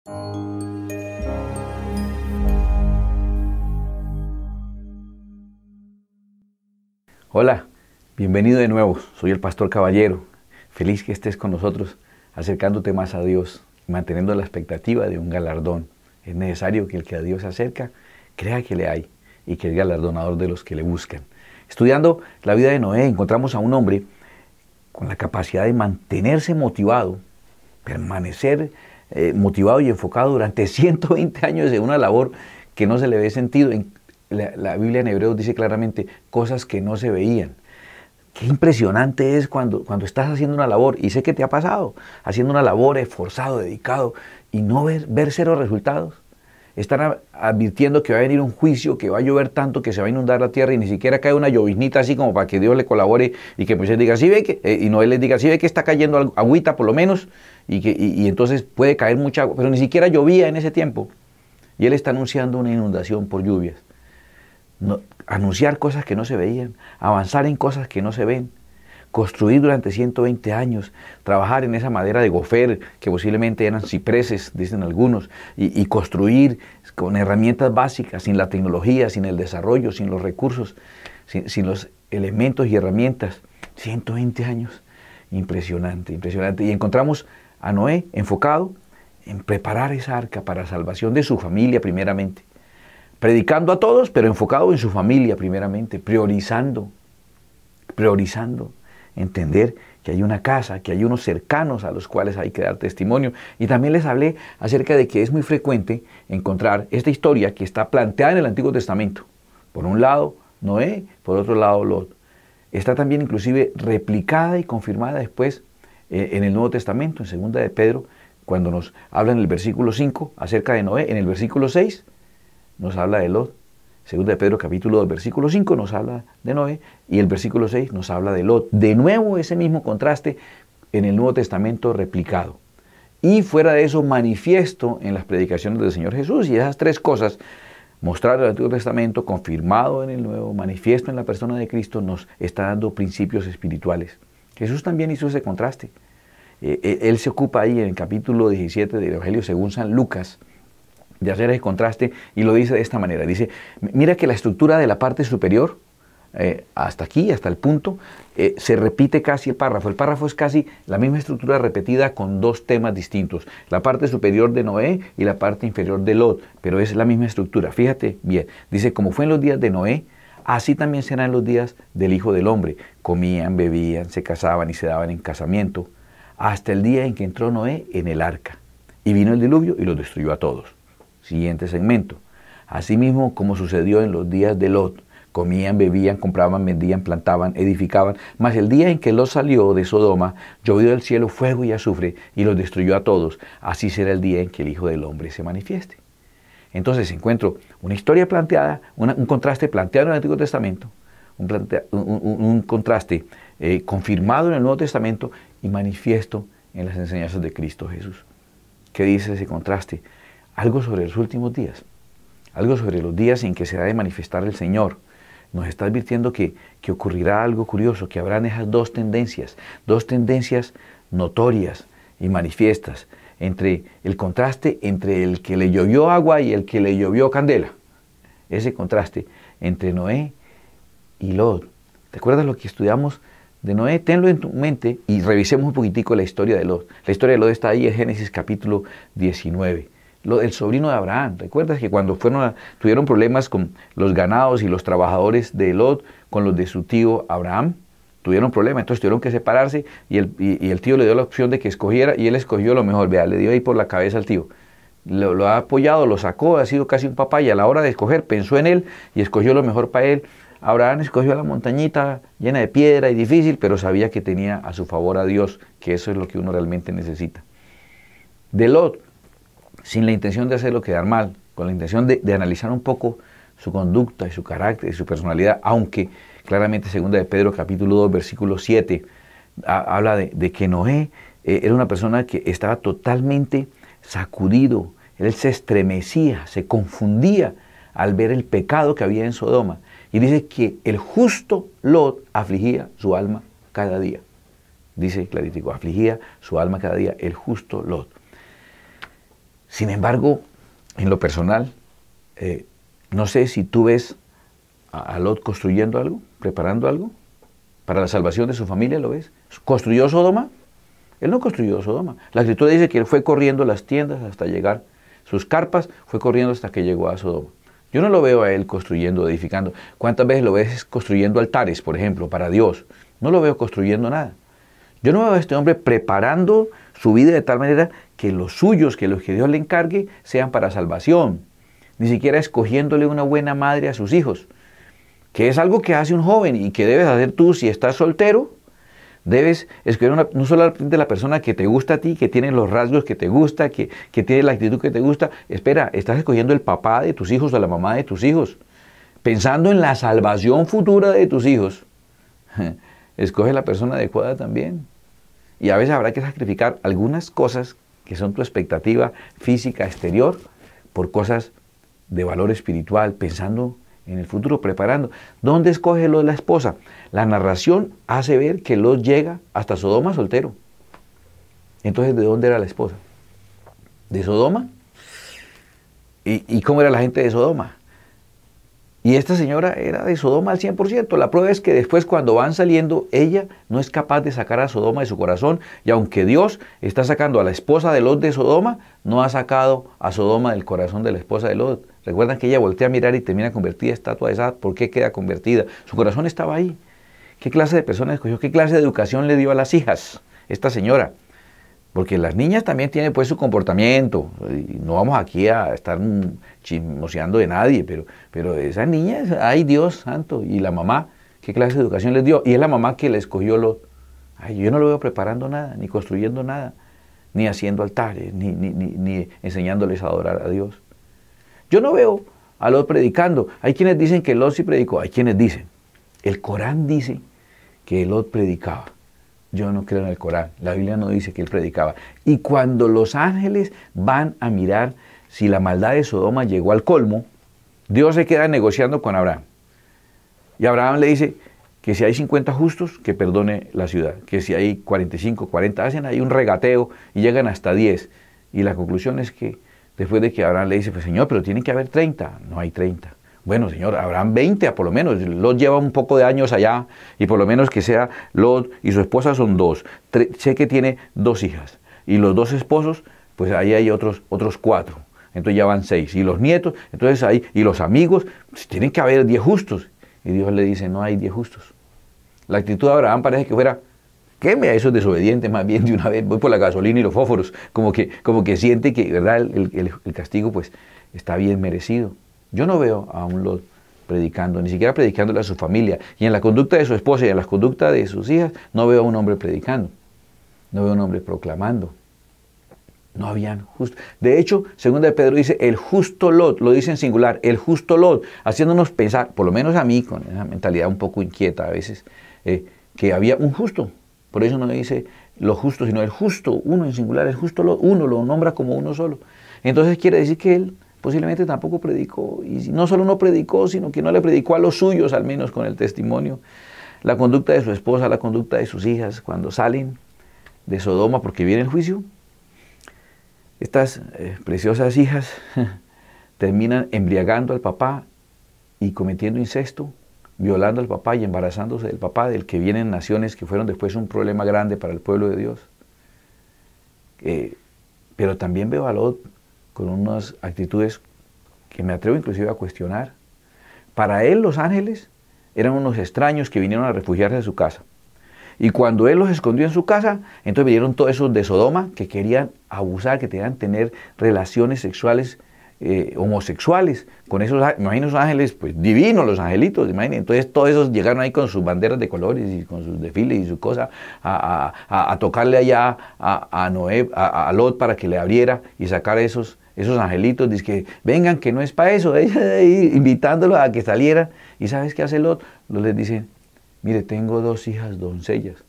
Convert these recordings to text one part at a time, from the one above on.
Hola, bienvenido de nuevo, soy el Pastor Caballero, feliz que estés con nosotros, acercándote más a Dios y manteniendo la expectativa de un galardón. Es necesario que el que a Dios se acerca crea que le hay y que es galardonador de los que le buscan. Estudiando la vida de Noé encontramos a un hombre con la capacidad de mantenerse motivado, permanecer motivado y enfocado durante 120 años en una labor que no se le ve sentido. La Biblia en Hebreos dice claramente cosas que no se veían. Qué impresionante es cuando estás haciendo una labor, y sé que te ha pasado, haciendo una labor esforzado, dedicado, y no ver cero resultados. Están advirtiendo que va a venir un juicio, que va a llover tanto que se va a inundar la tierra y ni siquiera cae una lloviznita así como para que Dios le colabore y que Moisés diga, sí ve que, y Noé les diga, sí ve que está cayendo agüita por lo menos, y entonces puede caer mucha agua, pero ni siquiera llovía en ese tiempo. Y él está anunciando una inundación por lluvias. No, anunciar cosas que no se veían, avanzar en cosas que no se ven, construir durante 120 años, trabajar en esa madera de gofer, que posiblemente eran cipreses, dicen algunos, y construir con herramientas básicas, sin la tecnología, sin el desarrollo, sin los recursos, sin los elementos y herramientas. 120 años, impresionante, impresionante. Y encontramos a Noé enfocado en preparar esa arca para la salvación de su familia primeramente. Predicando a todos, pero enfocado en su familia primeramente, priorizando, entender que hay una casa, que hay unos cercanos a los cuales hay que dar testimonio. Y también les hablé acerca de que es muy frecuente encontrar esta historia que está planteada en el Antiguo Testamento. Por un lado, Noé, por otro lado, Lot. Está también inclusive replicada y confirmada después en el Nuevo Testamento, en 2 de Pedro, cuando nos habla en el versículo 5 acerca de Noé, en el versículo 6 nos habla de Lot. 2 de Pedro capítulo 2, versículo 5 nos habla de Noé y el versículo 6 nos habla de Lot. De nuevo ese mismo contraste en el Nuevo Testamento replicado. Y fuera de eso manifiesto en las predicaciones del Señor Jesús. Y esas tres cosas, mostrado en el Antiguo Testamento, confirmado en el Nuevo, manifiesto en la persona de Cristo, nos está dando principios espirituales. Jesús también hizo ese contraste. Él se ocupa ahí en el capítulo 17 del Evangelio según San Lucas, de hacer ese contraste, y lo dice de esta manera. Dice, mira que la estructura de la parte superior, hasta aquí, hasta el punto, se repite casi el párrafo. El párrafo es casi la misma estructura repetida con dos temas distintos. La parte superior de Noé y la parte inferior de Lot, pero es la misma estructura. Fíjate bien, dice, como fue en los días de Noé, así también serán los días del Hijo del Hombre. Comían, bebían, se casaban y se daban en casamiento, hasta el día en que entró Noé en el arca. Y vino el diluvio y los destruyó a todos. Siguiente segmento. Asimismo, como sucedió en los días de Lot, comían, bebían, compraban, vendían, plantaban, edificaban. Mas el día en que Lot salió de Sodoma, llovió del cielo fuego y azufre y los destruyó a todos. Así será el día en que el Hijo del Hombre se manifieste. Entonces encuentro una historia planteada, un contraste planteado en el Antiguo Testamento, un contraste confirmado en el Nuevo Testamento y manifiesto en las enseñanzas de Cristo Jesús. ¿Qué dice ese contraste? Algo sobre los últimos días, algo sobre los días en que se ha de manifestar el Señor. Nos está advirtiendo que ocurrirá algo curioso, que habrán esas dos tendencias notorias y manifiestas, entre el contraste entre el que le llovió agua y el que le llovió candela. Ese contraste entre Noé y Lot. ¿Te acuerdas lo que estudiamos de Noé? Tenlo en tu mente y revisemos un poquitico la historia de Lot. La historia de Lot está ahí en Génesis capítulo 19. El sobrino de Abraham. ¿Recuerdas que cuando tuvieron problemas con los ganados y los trabajadores de Lot, con los de su tío Abraham? Tuvieron problemas, entonces tuvieron que separarse y el tío le dio la opción de que escogiera y él escogió lo mejor. Vea, le dio ahí por la cabeza al tío. Lo ha apoyado, lo sacó, ha sido casi un papá y a la hora de escoger pensó en él y escogió lo mejor para él. Abraham escogió la montañita llena de piedra y difícil, pero sabía que tenía a su favor a Dios, que eso es lo que uno realmente necesita. De Lot, sin la intención de hacerlo quedar mal, con la intención de analizar un poco su conducta y su carácter y su personalidad, aunque claramente 2 de Pedro capítulo 2 versículo 7 habla de que Noé era una persona que estaba totalmente sacudido, él se estremecía, se confundía al ver el pecado que había en Sodoma, y dice que el justo Lot afligía su alma cada día. Dice clarítico, afligía su alma cada día el justo Lot. Sin embargo, en lo personal, no sé si tú ves a Lot construyendo algo, preparando algo para la salvación de su familia, ¿lo ves? ¿Construyó Sodoma? Él no construyó Sodoma. La Escritura dice que él fue corriendo las tiendas hasta llegar, sus carpas, fue corriendo hasta que llegó a Sodoma. Yo no lo veo a él construyendo, edificando. ¿Cuántas veces lo ves construyendo altares, por ejemplo, para Dios? No lo veo construyendo nada. Yo no veo a este hombre preparando su vida de tal manera que los suyos, que los que Dios le encargue, sean para salvación. Ni siquiera escogiéndole una buena madre a sus hijos, que es algo que hace un joven y que debes hacer tú si estás soltero. Debes escoger no solamente la persona que te gusta a ti, que tiene los rasgos que te gusta, que tiene la actitud que te gusta. Espera, estás escogiendo el papá de tus hijos o la mamá de tus hijos, pensando en la salvación futura de tus hijos. Escoge la persona adecuada también. Y a veces habrá que sacrificar algunas cosas que son tu expectativa física exterior por cosas de valor espiritual, pensando en el futuro, preparando. ¿Dónde escoge Lot la esposa? La narración hace ver que Lot llega hasta Sodoma soltero. Entonces, ¿de dónde era la esposa? ¿De Sodoma? ¿Y cómo era la gente de Sodoma? Y esta señora era de Sodoma al 100%. La prueba es que después, cuando van saliendo, ella no es capaz de sacar a Sodoma de su corazón. Y aunque Dios está sacando a la esposa de Lot de Sodoma, no ha sacado a Sodoma del corazón de la esposa de Lot. Recuerdan que ella voltea a mirar y termina convertida en estatua de sal. ¿Por qué queda convertida? Su corazón estaba ahí. ¿Qué clase de persona escogió? ¿Qué clase de educación le dio a las hijas esta señora? Porque las niñas también tienen pues su comportamiento. Y no vamos aquí a estar chismoseando de nadie, pero esas niñas, ay Dios santo, y la mamá, ¿qué clase de educación les dio? Y es la mamá que le escogió Lot. Ay, yo no lo veo preparando nada, ni construyendo nada, ni haciendo altares, ni enseñándoles a adorar a Dios. Yo no veo a Lot predicando. Hay quienes dicen que Lot sí predicó, hay quienes dicen. El Corán dice que Lot predicaba. Yo no creo en el Corán, la Biblia no dice que él predicaba. Y cuando los ángeles van a mirar si la maldad de Sodoma llegó al colmo, Dios se queda negociando con Abraham. Y Abraham le dice que si hay 50 justos, que perdone la ciudad. Que si hay 45, 40, hacen ahí un regateo y llegan hasta 10. Y la conclusión es que después de que Abraham le dice, pues Señor, pero tiene que haber 30. No hay 30. Bueno, Señor, habrán 20 por lo menos. Lot lleva un poco de años allá y por lo menos que sea Lot y su esposa son 2. Sé que tiene 2 hijas y los 2 esposos, pues ahí hay otros 4. Entonces ya van 6. Y los nietos, entonces ahí, y los amigos, pues tienen que haber 10 justos. Y Dios le dice, no hay 10 justos. La actitud de Abraham parece que fuera, queme a esos desobedientes más bien de una vez, voy por la gasolina y los fósforos, como que siente que, ¿verdad?, el castigo pues está bien merecido. Yo no veo a un Lot predicando, ni siquiera predicándole a su familia. Y en la conducta de su esposa y en la conducta de sus hijas, no veo a un hombre predicando. No veo a un hombre proclamando. No habían justos. De hecho, segunda de Pedro dice, el justo Lot, lo dice en singular, el justo Lot, haciéndonos pensar, por lo menos a mí, con esa mentalidad un poco inquieta a veces, que había un justo. Por eso no dice lo justo, sino el justo, uno en singular, el justo Lot, uno lo nombra como uno solo. Entonces quiere decir que él posiblemente tampoco predicó, y no solo no predicó, sino que no le predicó a los suyos, al menos con el testimonio. La conducta de su esposa, la conducta de sus hijas, cuando salen de Sodoma porque viene el juicio, estas preciosas hijas terminan embriagando al papá y cometiendo incesto, violando al papá y embarazándose del papá, del que vienen naciones que fueron después un problema grande para el pueblo de Dios. Pero también veo a Lot con unas actitudes que me atrevo inclusive a cuestionar. Para él los ángeles eran unos extraños que vinieron a refugiarse en su casa. Y cuando él los escondió en su casa, entonces vinieron todos esos de Sodoma que querían abusar, que querían tener relaciones sexuales homosexuales con esos, imagínense, esos ángeles, pues divinos, los angelitos, imagínense. Entonces todos esos llegaron ahí con sus banderas de colores y con sus desfiles y su cosa a tocarle allá a Noé, a Lot, para que le abriera y sacara esos angelitos. Dice que vengan, que no es para eso, invitándolos a que salieran. ¿Y sabes qué hace Lot? Lot les dice, mire, tengo 2 hijas doncellas.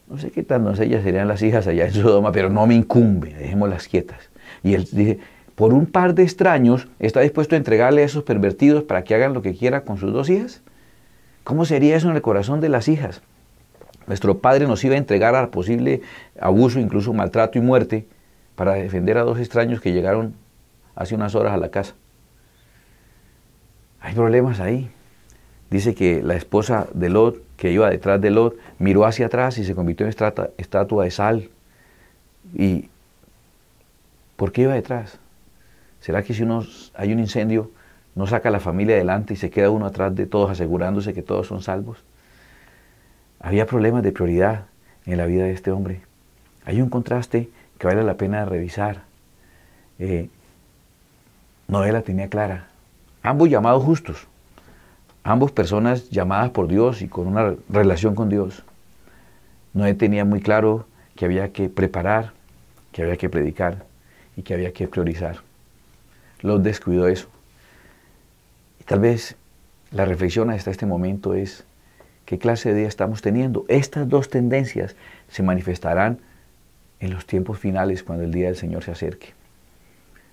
No sé qué tan doncellas serían las hijas allá en Sodoma, pero no me incumbe, dejémoslas quietas. Y él dice, por un par de extraños, ¿está dispuesto a entregarle a esos pervertidos para que hagan lo que quiera con sus 2 hijas? ¿Cómo sería eso en el corazón de las hijas? Nuestro Padre nos iba a entregar a posible abuso, incluso maltrato y muerte, para defender a dos extraños que llegaron hace unas horas a la casa. Hay problemas ahí. Dice que la esposa de Lot, que iba detrás de Lot, miró hacia atrás y se convirtió en estatua de sal. ¿Y por qué iba detrás? ¿Será que si hay un incendio, no saca a la familia adelante y se queda uno atrás de todos asegurándose que todos son salvos? Había problemas de prioridad en la vida de este hombre. Hay un contraste que vale la pena revisar. Noé la tenía clara. Ambos llamados justos. Ambos personas llamadas por Dios y con una relación con Dios. Noé tenía muy claro que había que preparar, que había que predicar y que había que priorizar. Lot descuidó eso. Y tal vez la reflexión hasta este momento es: ¿qué clase de día estamos teniendo? Estas dos tendencias se manifestarán en los tiempos finales cuando el día del Señor se acerque.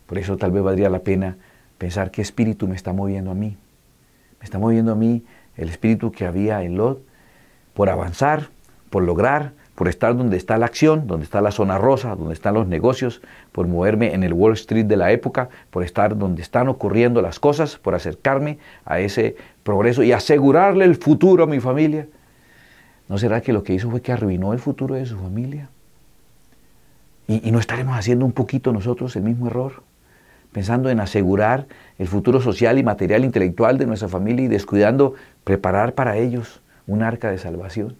Por eso tal vez valdría la pena pensar qué espíritu me está moviendo a mí. Me está moviendo a mí el espíritu que había en Lot por avanzar, por lograr, por estar donde está la acción, donde está la zona rosa, donde están los negocios, por moverme en el Wall Street de la época, por estar donde están ocurriendo las cosas, por acercarme a ese progreso y asegurarle el futuro a mi familia. ¿No será que lo que hizo fue que arruinó el futuro de su familia? ¿Y no estaremos haciendo un poquito nosotros el mismo error? Pensando en asegurar el futuro social y material intelectual de nuestra familia y descuidando preparar para ellos un arca de salvación.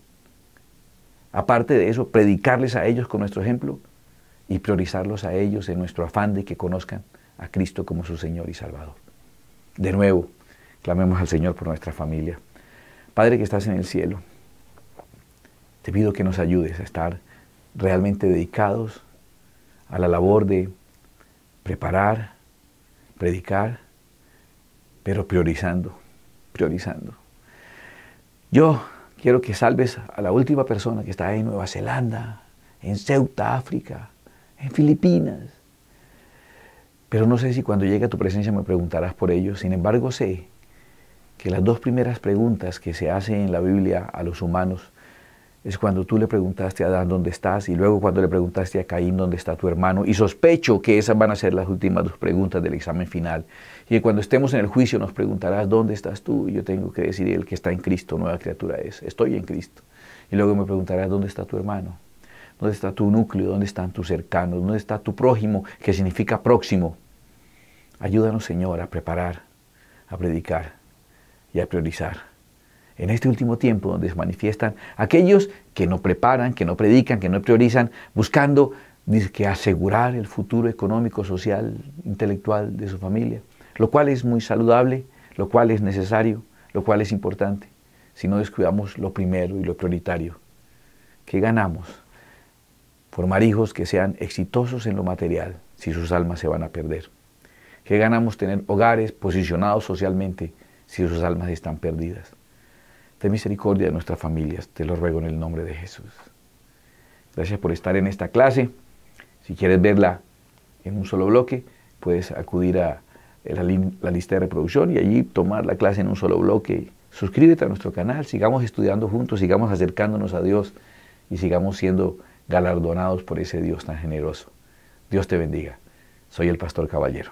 Aparte de eso, predicarles a ellos con nuestro ejemplo y priorizarlos a ellos en nuestro afán de que conozcan a Cristo como su Señor y Salvador. De nuevo, clamemos al Señor por nuestra familia. Padre que estás en el cielo, te pido que nos ayudes a estar realmente dedicados a la labor de preparar, predicar, pero priorizando. Yo quiero que salves a la última persona que está en Nueva Zelanda, en Ceuta, África, en Filipinas. Pero no sé si cuando llegue a tu presencia me preguntarás por ellos. Sin embargo, sé que las dos primeras preguntas que se hacen en la Biblia a los humanos es cuando tú le preguntaste a Adán dónde estás y luego cuando le preguntaste a Caín dónde está tu hermano. Y sospecho que esas van a ser las últimas dos preguntas del examen final. Y cuando estemos en el juicio nos preguntarás dónde estás tú. Y yo tengo que decir: el que está en Cristo, nueva criatura es. Estoy en Cristo. Y luego me preguntarás dónde está tu hermano, dónde está tu núcleo, dónde están tus cercanos, dónde está tu prójimo, que significa próximo. Ayúdanos, Señor, a preparar, a predicar y a priorizar. En este último tiempo donde se manifiestan aquellos que no preparan, que no predican, que no priorizan, buscando que asegurar el futuro económico, social, intelectual de su familia, lo cual es muy saludable, lo cual es necesario, lo cual es importante, si no descuidamos lo primero y lo prioritario. ¿Qué ganamos? Formar hijos que sean exitosos en lo material, si sus almas se van a perder. ¿Qué ganamos tener hogares posicionados socialmente, si sus almas están perdidas? Ten misericordia de nuestras familias, te lo ruego en el nombre de Jesús. Gracias por estar en esta clase. Si quieres verla en un solo bloque, puedes acudir a la lista de reproducción y allí tomar la clase en un solo bloque. Suscríbete a nuestro canal, sigamos estudiando juntos, sigamos acercándonos a Dios y sigamos siendo galardonados por ese Dios tan generoso. Dios te bendiga. Soy el Pastor Caballero.